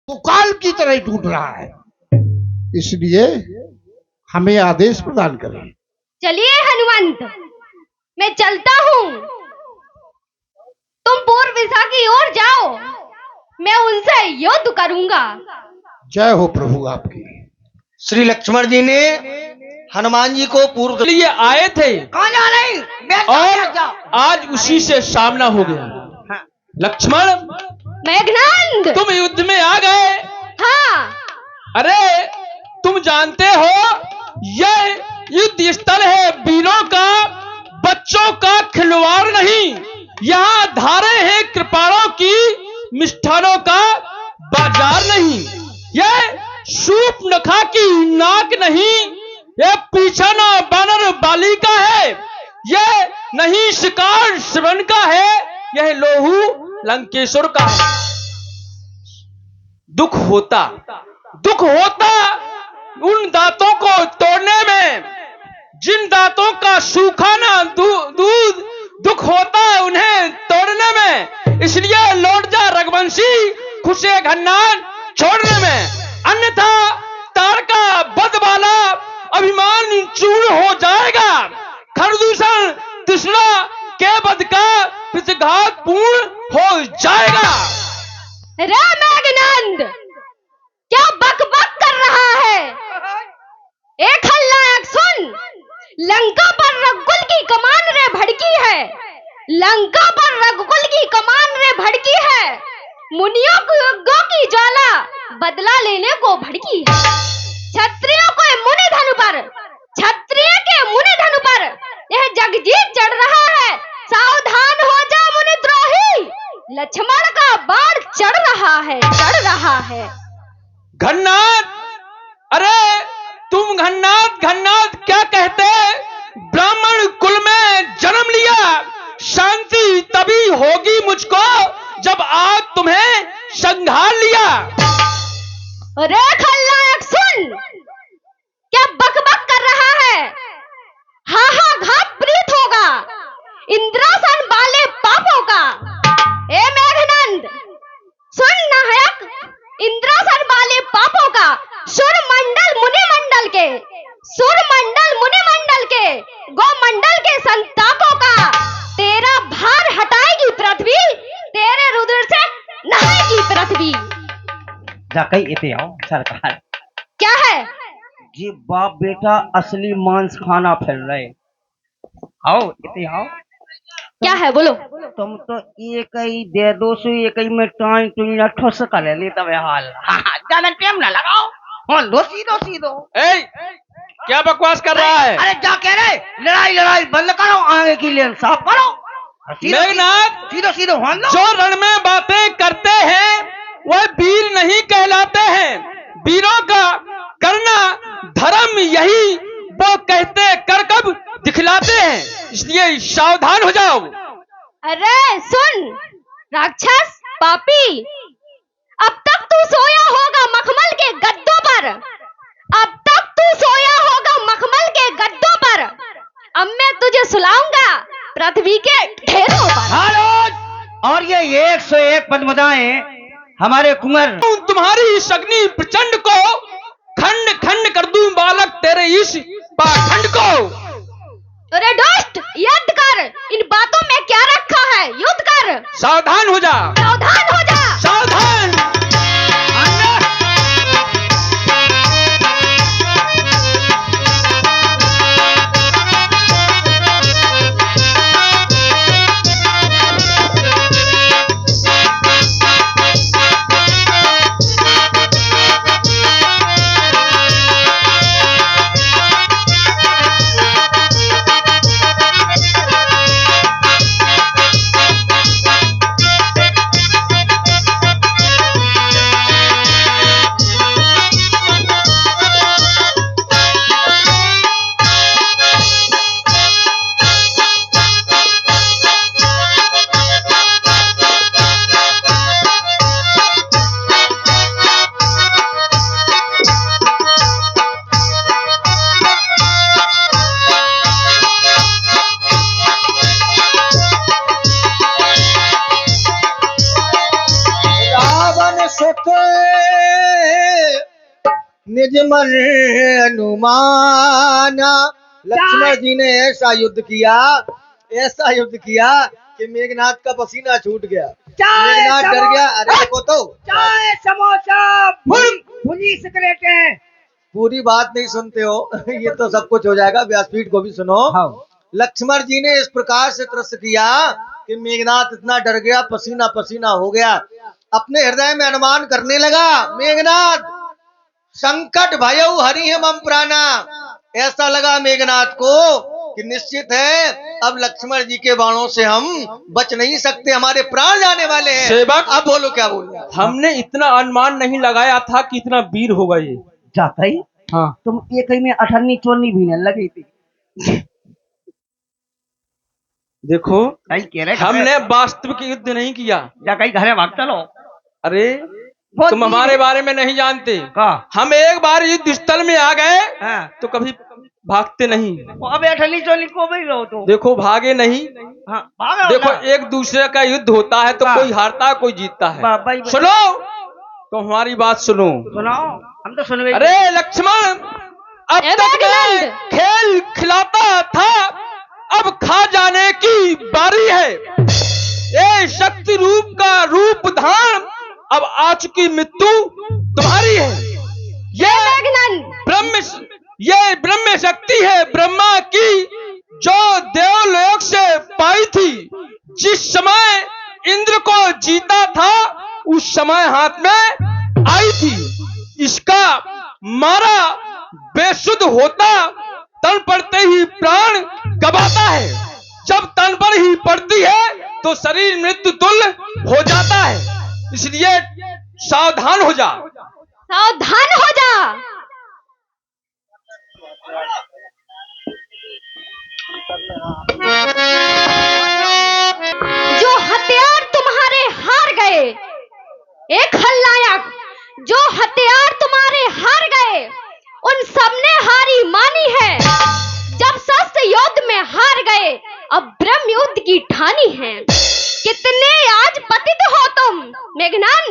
वो काल की तरह ही टूट रहा है। इसलिए हमें आदेश प्रदान करें। चलिए हनुमंत, मैं चलता हूँ। तुम पूर्व दिशा की ओर जाओ, मैं उनसे युद्ध करूंगा। जय हो प्रभु आपकी। श्री लक्ष्मण जी ने हनुमान जी को पूर्व के लिए आए थे कहाँ जा रहे और आज उसी से सामना हो गया। लक्ष्मण, मेघनाद, तुम युद्ध में आ गए। हाँ। अरे तुम जानते हो यह युद्ध स्थल है वीरों का, बच्चों का खिलवाड़ नहीं। यहाँ धारे हैं कृपाणों की, मिष्ठानों का बाजार नहीं। यह सूप नखा की नाक नहीं, यह पीछाना बानर बाली का है। यह नहीं शिकार श्रवण का है, यह लोहू लंकेश्वर का है। दुख होता उन दांतों को तोड़ने में, जिन दांतों का सूखा ना दूध, दुख होता है उन्हें तोड़ने में। इसलिए लौट जा रघुवंशी, खुशे घन्नान छोड़ने में, अन्यथा तार का बद वाला अभिमान चूर्ण हो जाएगा। खरदूषण तृष्णा के बद का प्रतिघात पूर्ण हो जाएगा। रे मेघनंद, क्या बक बक कर रहा है? एक खलनायक सुन, लंका पर रघुकुल की कमान रे भड़की है। लंका पर रघुकुल की कमान रे भड़की है। मुनियों की ज्वाला बदला लेने को भड़की है। क्षत्रियों को मुनि धनु पर, क्षत्रिय के मुनि धनु पर यह जगजीत चढ़ रहा है। सावधान हो जा मुनि द्रोही, लक्ष्मण का बाण चढ़ रहा है। घन्नाद, अरे तुम घन्नाद क्या कहते? ब्राह्मण कुल में जन्म लिया, शांति तभी होगी मुझको जब आज तुम्हें संघार लिया। अरे खलनायक सुन, क्या बक बक कर रहा है? घात प्रीत होगा इंद्रासन वाले पापों का। ए मेघनंद सुन नायक, इंद्रासन वाले पापों का, सुर मंडल मुनि मंडल के गोमंडल के संतापों का। तेरा भार हटाएगी पृथ्वी, तेरे रुधिर से नहाएगी पृथ्वी। जाके इते आओ सरकार। क्या है? जी बाप बेटा असली मांस खाना फिर रहे। आओ इते आओ। क्या है बोलो? तुम तो एक ही दे दो सो एक ही में टाइम तुम ठोस कर ले तब हाल। ज्यादा टाइम ना लगाओ, हाँ लो सीधो। क्या बकवास कर रहा है? अरे जा कह रहे लड़ाई बंद करो, आगे की लेन साफ करो। मेघनाद, सीधो हाँ लो। जो रण में बातें करते हैं वह वीर नहीं कहलाते हैं। वीरों का करना धर्म यही वो कहते कर कब दिखलाते हैं, इसलिए सावधान हो जाओ। अरे सुन राक्षस पापी, अब तक तू सोया होगा मखमल के गद्दों पर। अब मैं तुझे सुलाऊंगा पृथ्वी के ढेरों पर। और ये 101 पद्मदाएं हमारे कुंवर। तुम्हारी इस अग्नि प्रचंड को खंड खंड कर दूं बालक तेरे इस पाखंड को। अरे दुष्ट, युद्ध कर। इन बातों में क्या रखा है? युद्ध कर। सावधान हो जा, सावधान हो जा। सावधान। निज मन अनुमाना। लक्ष्मण जी ने ऐसा युद्ध किया कि मेघनाथ का पसीना छूट गया। मेघनाथ डर गया। अरे देखो तो चाय समोसा भुनी सिगरेटें। पूरी बात नहीं सुनते हो। ये तो सब कुछ हो जाएगा, व्यासपीठ को भी सुनो। लक्ष्मण जी ने इस प्रकार से त्रस्त किया कि मेघनाथ इतना डर गया, पसीना पसीना हो गया। अपने हृदय में अनुमान करने लगा, मेघनाथ संकट भयउ हरि मम प्राणा। ऐसा लगा मेघनाथ को कि निश्चित है अब लक्ष्मण जी के बाणों से हम बच नहीं सकते, हमारे प्राण जाने वाले हैं। सेवक, अब बोलो क्या बोल रहे हैं? हमने इतना अनुमान नहीं लगाया था कि इतना वीर होगा ये। जाता ही हाँ, तुम एक ही में 18 चोरनी भी न लगी थी। देखो कहीं कह रहे हमने वास्तविक युद्ध नहीं किया। जा कहीं घरे भाग चलो। अरे तुम हमारे बारे में नहीं जानते। का हम एक बार युद्ध स्थल में आ गए हाँ। तो कभी भागते नहीं। अब 18 चोरनी को भी रहो तो। देखो भागे नहीं। हाँ, भागो देखो ना। एक दूसरे का युद्ध होता है तो हाँ। कोई हारता है कोई जीतता है। बाबा ही सुनो तो हमारी बात सुनो। सुनाओ, हम तो सुन गए। अरे लक्ष्मण, अब ए तक मैं मेघनाद! खेल खिलाता था, अब खा जाने की बारी है। ये शक्ति रूप का रूप धारण, अब आ चुकी मृत्यु तुम्हारी है। ये ब्रह्म शक्ति है ब्रह्मा की, जो देवलोक से पाई थी। जिस समय इंद्र को जीता था उस समय हाथ में आई थी। इसका मारा बेसुध होता, तन पड़ते ही प्राण गवाता है। जब तन पर ही पड़ती है तो शरीर मृत्यु तुल्य हो जाता है। इसलिए सावधान हो जा। सावधान हो जा। जो हथियार तुम्हारे हार गए, एक खलनायक, जो हथियार तुम्हारे हार गए उन सबने हारी मानी है। जब शस्त्र युद्ध में हार गए अब ब्रह्म युद्ध की ठानी है। कितने आज पतित हो तुम मेघनाद,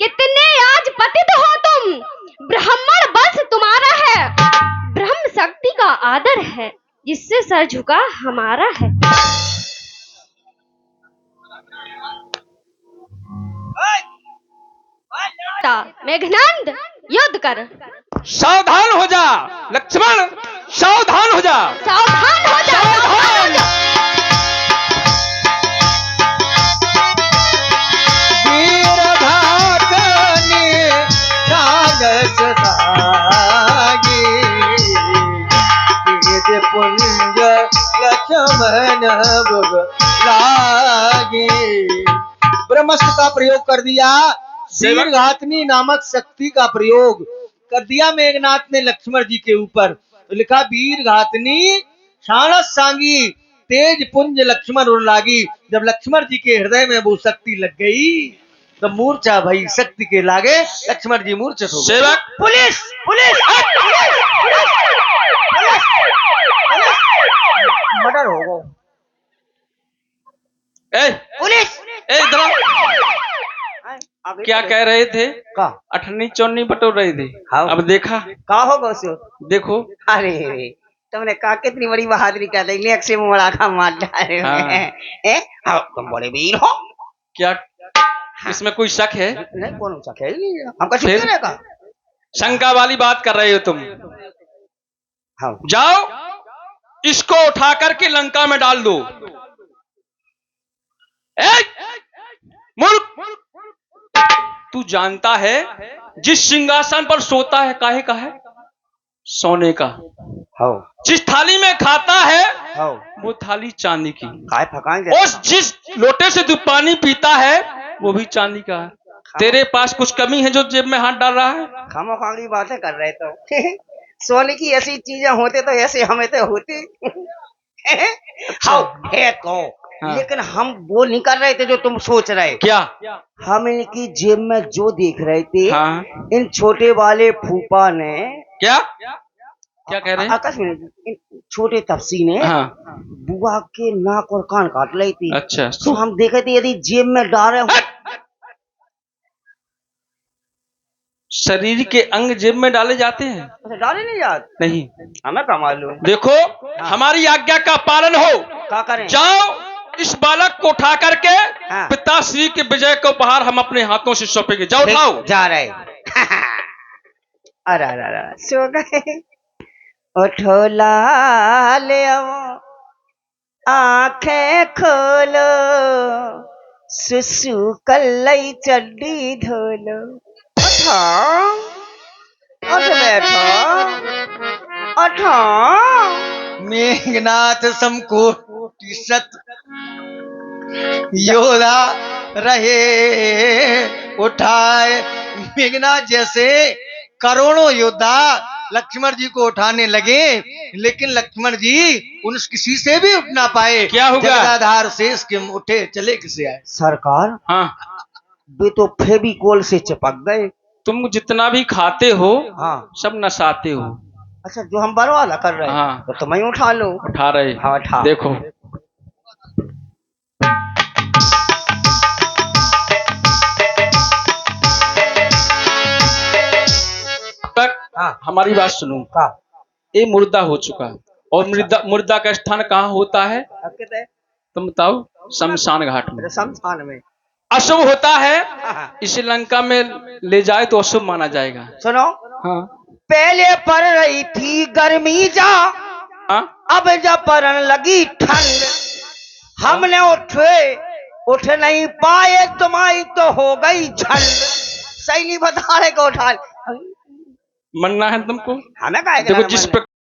कितने आज पतित हो तुम। ब्राह्मण वंश तुम्हारा है, ब्रह्म शक्ति का आदर है, जिससे सर झुका हमारा है। मेघनाद युद्ध कर। सावधान हो जा लक्ष्मण, सावधान हो जा। सावधान हो जा, सावधान हो जा। वीर भागने सागस सागी, तेज पुंज लक्ष्मण बुग लागी। ब्रह्मास्त्र का प्रयोग कर दिया, वीरघातनी नामक शक्ति का प्रयोग कर दिया मेघनाथ ने लक्ष्मण जी के ऊपर। तो लिखा वीरघातनी साणस सांगी, तेज पुंज लक्ष्मण उड़ लागी। जब लक्ष्मण जी के हृदय में वो शक्ति लग गई तो मूर्छा भई शक्ति के लागे, लक्ष्मण जी मूर्छित हो गए। सेवक, पुलिस पुलिस मर्डर हो गो। ए पुलिस इधर आओ। क्या कह रहे थे? का 18 चौनी बटोर रहे थे। हाँ। अब देखा, का होगा सो? देखो अरे तुमने कहा कितनी बड़ी बहादुरी कर दी, लेक से मुड़ा का मार डाले। हाँ। हाँ, तुम बड़े वीर हो। क्या इसमें कोई शक है? नहीं, कौन सा है? हमका फिर? छुट्टी का। शंका वाली बात कर रहे हो तुम। हाँ। जाओ इसको उठा करके लंका में डाल दो। मूर्ख, तू जानता है जिस सिंहासन पर सोता है काहे का है? सोने का। हाँ। जिस थाली में खाता है हाँ। वो थाली चांदी की। काय फकाएंगे। और जिस लोटे से तू पानी पीता है वो भी चांदी का है। तेरे पास कुछ कमी है जो जेब में हाथ डाल रहा है? खामोखांगी बातें कर रहे तो। सोने की ऐसी चीजें होते तो ऐसे हमें तो होते। हाँ, है तो। हाँ। लेकिन हम वो नहीं कर रहे थे जो तुम सोच रहे। क्या? हम इनकी जेब में जो देख रहे थे, हाँ। इन छोटे वाले फूफा ने, क्या क्या कह रहे हैं? आकाश में इन छोटे तपसी ने हाँ। बुआ के नाक और कान काट ली थी। अच्छा। तो हम देखे थे यदि जेब में डाले शरीर के अंग जेब में डाले जाते हैं? अच्छा डाले नहीं याद, नहीं। हमें क्या मालूम। देखो, हमारी आज्ञा का पालन हो। क्या करें? जाओ, इस बालक को उठा करके हाँ। पिताश्री के विजय को उपहार हम अपने हाथों से सौंपेंगे। जाओ उठाओ। जा रहे। अरे अरे अरे सो गए। उठो लाल आंखें खोलो, सुसु कल्लई चड्डी धोलो। उठो, उठ बैठो, उठो। मेघनाथ समकोटि सत योधा रहे उठाए। मेघनाथ जैसे करोड़ों योद्धा लक्ष्मण जी को उठाने लगे, लेकिन लक्ष्मण जी उन किसी से भी उठ ना पाए। क्या होगा? जगदाधार शेष के उठे चले किसे आए। सरकार हाँ, वे तो फेविकोल से चिपक गए। तुम जितना भी खाते हो हाँ। सब नसाते हो। अच्छा जो हम बरवाला कर रहे हैं, हाँ। तो तुम्हें उठा लो। उठा रहे। हाँ, उठा। देखो, तक हाँ। हमारी बात सुनो। का ये मुर्दा हो चुका, और मुर्दा का स्थान कहाँ होता है? तुम बताओ। शमशान घाट में। शमशान में। अशुभ होता है, हाँ। इसे लंका में ले जाए तो अशुभ माना जाएगा। सुनो, हाँ। पहले पड़ रही थी गर्मी जा, हाँ? अब जब पड़न लगी ठंड, हमने उठ नहीं पाए, तुम्हारी तो हो गई झंड। सही नहीं बता रहे को उठा। मरना है तुमको? हमें क्या देखो, जिस